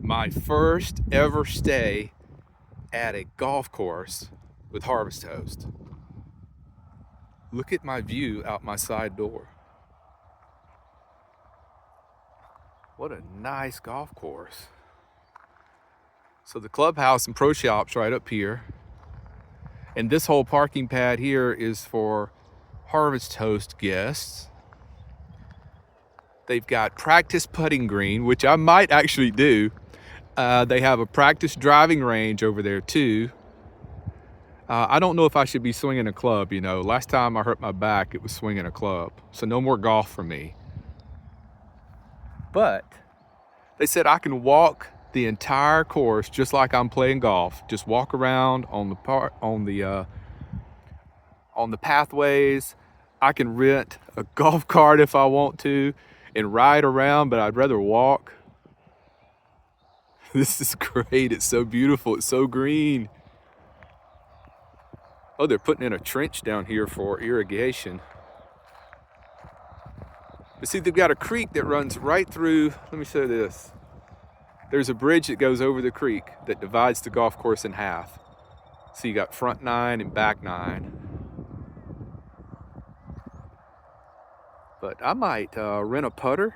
my first ever stay at a golf course with Harvest Host. Look at my view out my side door. What a nice golf course. So the clubhouse and pro shop's right up here. And this whole parking pad here is for Harvest Host guests. They've got practice putting green, which I might actually do. They have a practice driving range over there too. I don't know if I should be swinging a club, you know. Last time I hurt my back, it was swinging a club. So no more golf for me. But they said I can walk the entire course just like I'm playing golf. Just walk around on the pathways. I can rent a golf cart if I want to and ride around, but I'd rather walk. This is great. It's so beautiful. It's so green. Oh, they're putting in a trench down here for irrigation. But see, they've got a creek that runs right through. Let me show you this. There's a bridge that goes over the creek that divides the golf course in half. So you got front nine and back nine. But I might rent a putter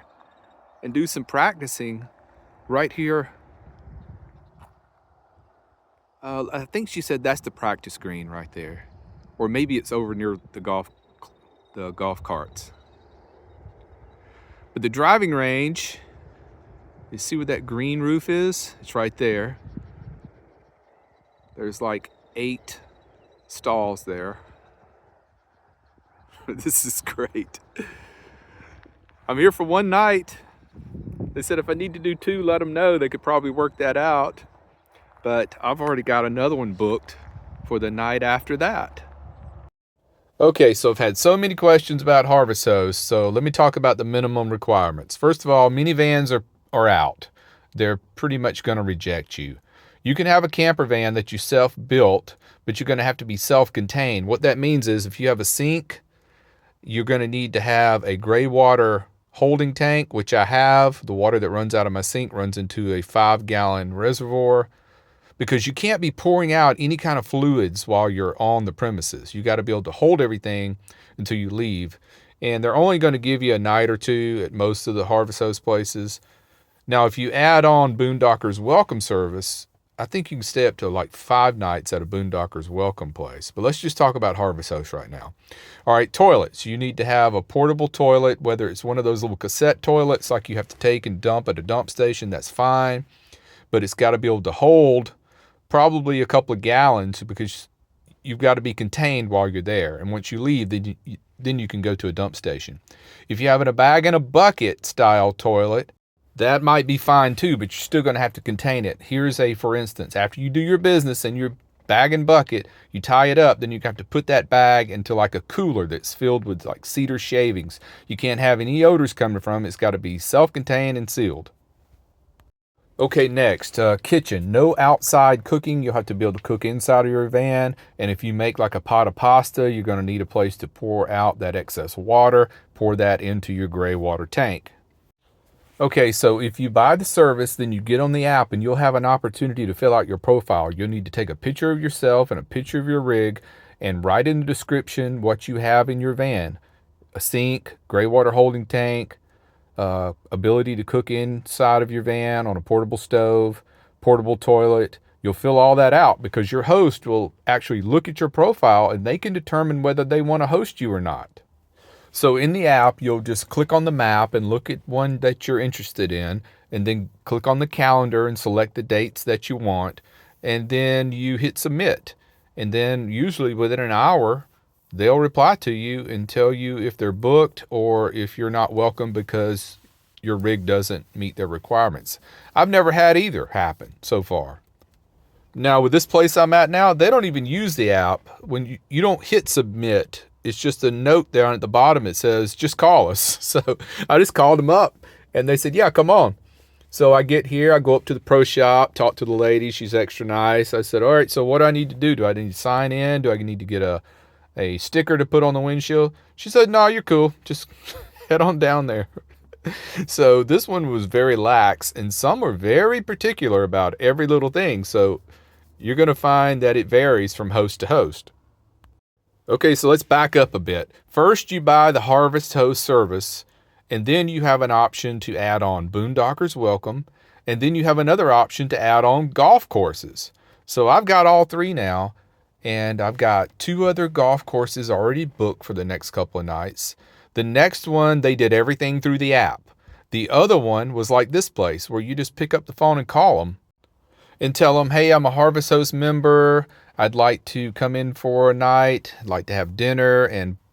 and do some practicing right here. I think she said that's the practice green right there. Or maybe it's over near the golf carts. But the driving range, you see what that green roof is? It's right there. There's like 8 stalls there. This is great. I'm here for one night. They said if I need to do 2, let them know. They could probably work that out. But I've already got another one booked for the night after that. Okay, so I've had so many questions about Harvest Host, so let me talk about the minimum requirements. First of all, minivans are out. They're pretty much going to reject you. You can have a camper van that you self-built, but you're going to have to be self-contained. What that means is if you have a sink, you're going to need to have a gray water holding tank, which I have. The water that runs out of my sink runs into a 5-gallon reservoir, because you can't be pouring out any kind of fluids while you're on the premises. You got to be able to hold everything until you leave. And they're only going to give you a night or 2 at most of the Harvest Host places. Now, if you add on Boondockers Welcome Service, I think you can stay up to like 5 nights at a Boondockers Welcome place. But let's just talk about Harvest Host right now. All right, toilets. You need to have a portable toilet, whether it's one of those little cassette toilets like you have to take and dump at a dump station, that's fine. But it's got to be able to hold probably a couple of gallons, because you've got to be contained while you're there. And once you leave, then you can go to a dump station. If you're having a bag and a bucket style toilet, that might be fine too, but you're still going to have to contain it. Here's for instance, after you do your business and your bag and bucket, you tie it up, then you have to put that bag into like a cooler that's filled with like cedar shavings. You can't have any odors coming from it. It's got to be self-contained and sealed. Okay, next, kitchen. No outside cooking. You'll have to be able to cook inside of your van. And if you make like a pot of pasta, you're going to need a place to pour out that excess water. Pour that into your gray water tank. Okay, so if you buy the service, then you get on the app and you'll have an opportunity to fill out your profile. You'll need to take a picture of yourself and a picture of your rig and write in the description what you have in your van. A sink, gray water holding tank, ability to cook inside of your van on a portable stove, portable toilet. You'll fill all that out because your host will actually look at your profile and they can determine whether they want to host you or not. So in the app, you'll just click on the map and look at one that you're interested in, and then click on the calendar and select the dates that you want, and then you hit submit. And then usually within an hour, they'll reply to you and tell you if they're booked or if you're not welcome because your rig doesn't meet their requirements. I've never had either happen so far. Now with this place I'm at now, they don't even use the app. When you don't hit submit, it's just a note there at the bottom. It says, just call us. So I just called them up and they said, yeah, come on. So I get here, I go up to the pro shop, talk to the lady. She's extra nice. I said, all right, so what do I need to do? Do I need to sign in? Do I need to get a sticker to put on the windshield? She said, no, you're cool. Just head on down there. So this one was very lax, and some were very particular about every little thing. So you're going to find that it varies from host to host. Okay, so let's back up a bit. First, you buy the Harvest Host service, and then you have an option to add on Boondockers Welcome, and then you have another option to add on golf courses. So I've got all three now, and I've got 2 other golf courses already booked for the next couple of nights. The next one, they did everything through the app. The other one was like this place, where you just pick up the phone and call them and tell them, hey, I'm a Harvest Host member. I'd like to come in for a night. I'd like to have dinner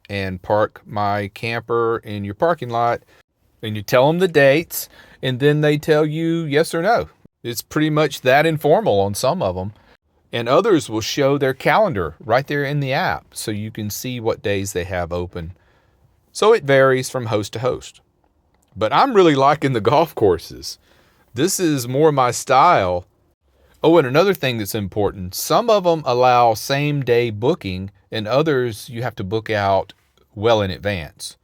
and park my camper in your parking lot. And you tell them the dates, and then they tell you yes or no. It's pretty much that informal on some of them. And others will show their calendar right there in the app, so you can see what days they have open. So it varies from host to host. But I'm really liking the golf courses. This is more my style. Oh, and another thing that's important, some of them allow same day booking, and others you have to book out well in advance.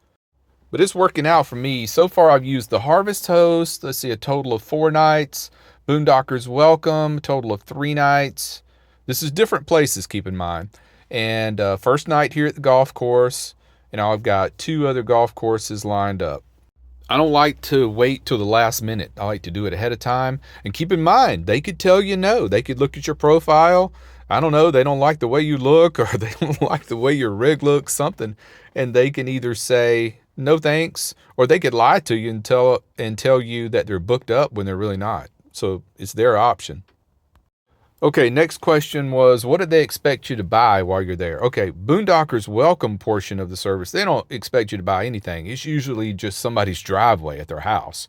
But it's working out for me. So far I've used the Harvest Host, let's see, a total of 4 nights. Boondockers Welcome, a total of 3 nights. This is different places, keep in mind. And first night here at the golf course, and I've got 2 other golf courses lined up. I don't like to wait till the last minute. I like to do it ahead of time. And keep in mind, they could tell you no. They could look at your profile. I don't know, they don't like the way you look, or they don't like the way your rig looks, something. And they can either say, no thanks, or they could lie to you and tell you that they're booked up when they're really not. So it's their option. Okay, next question was, what did they expect you to buy while you're there? Okay, Boondockers Welcome portion of the service, they don't expect you to buy anything. It's usually just somebody's driveway at their house.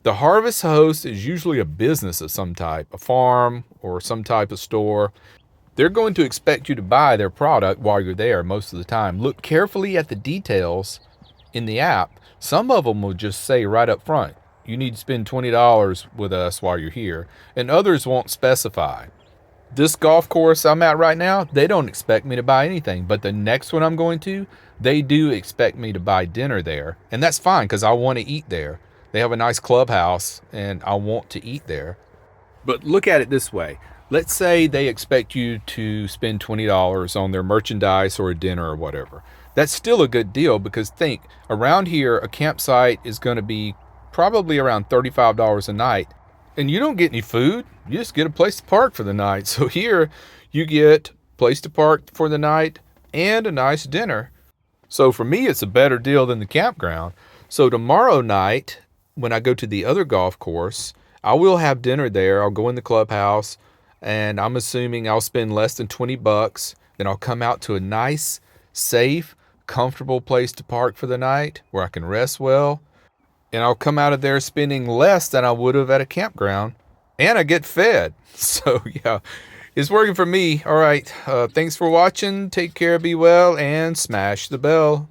The Harvest Host is usually a business of some type, a farm or some type of store. They're going to expect you to buy their product while you're there most of the time. Look carefully at the details in the app. Some of them will just say right up front, you need to spend $20 with us while you're here, and others won't specify. This golf course I'm at right now, they don't expect me to buy anything, but the next one I'm going to, they do expect me to buy dinner there, and that's fine because I want to eat there. They have a nice clubhouse, and I want to eat there. But look at it this way. Let's say they expect you to spend $20 on their merchandise or a dinner or whatever. That's still a good deal, because think, around here, a campsite is going to be probably around $35 a night. And you don't get any food. You just get a place to park for the night. So here you get a place to park for the night and a nice dinner. So for me, it's a better deal than the campground. So tomorrow night, when I go to the other golf course, I will have dinner there. I'll go in the clubhouse, and I'm assuming I'll spend less than $20. Then I'll come out to a nice, safe, comfortable place to park for the night where I can rest well. And I'll come out of there spending less than I would have at a campground. And I get fed. So, yeah, it's working for me. All right. Thanks for watching. Take care, be well, and smash the bell.